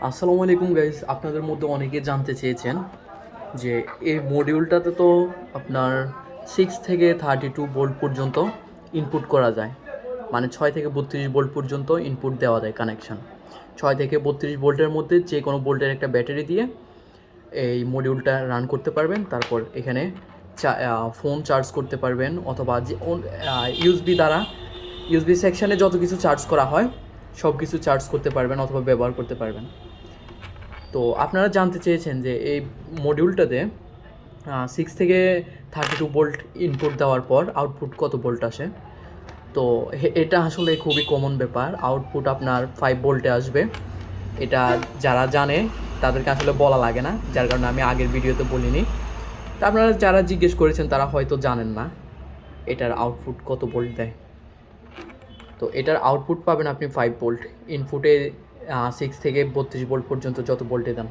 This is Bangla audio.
আসসালামু আলাইকুম গাইস, আপনাদের মধ্যে অনেকে জানতে চেয়েছেন যে এই মডিউলটাতে তো আপনার 6 থেকে 32 ভোল্ট পর্যন্ত ইনপুট করা যায়, মানে 6 থেকে 32 ভোল্ট পর্যন্ত ইনপুট দেওয়া যায় কানেকশান। 6 থেকে 32 ভোল্টের মধ্যে যে কোনো ভোল্টের একটা ব্যাটারি দিয়ে এই মডিউলটা রান করতে পারবেন। তারপর এখানে ফোন চার্জ করতে পারবেন, অথবা যে ইউএসবি দ্বারা ইউএসবি সেকশানে যত কিছু চার্জ করা হয় সব কিছু চার্জ করতে পারবেন অথবা ব্যবহার করতে পারবেন। তো আপনারা জানতে চেয়েছেন যে এই মডিউলটাতে 6 থেকে 32 ভোল্ট ইনপুট দেওয়ার পর আউটপুট কত ভোল্ট আসে। তো এটা আসলে খুবই কমন ব্যাপার, আউটপুট আপনার 5 ভোল্টে আসবে। এটা যারা জানে তাদেরকে আসলে বলা লাগে না, যার কারণে আমি আগের ভিডিওতে বলিনি। তা আপনারা যারা জিজ্ঞেস করেছেন তারা হয়তো জানেন না এটার আউটপুট কত ভোল্ট দেয়। তো এটার আউটপুট পাবেন আপনি 5 ভোল্ট, ইনপুটে 6 থেকে 32 ভোল্ট পর্যন্ত যত ভোল্টে দেন।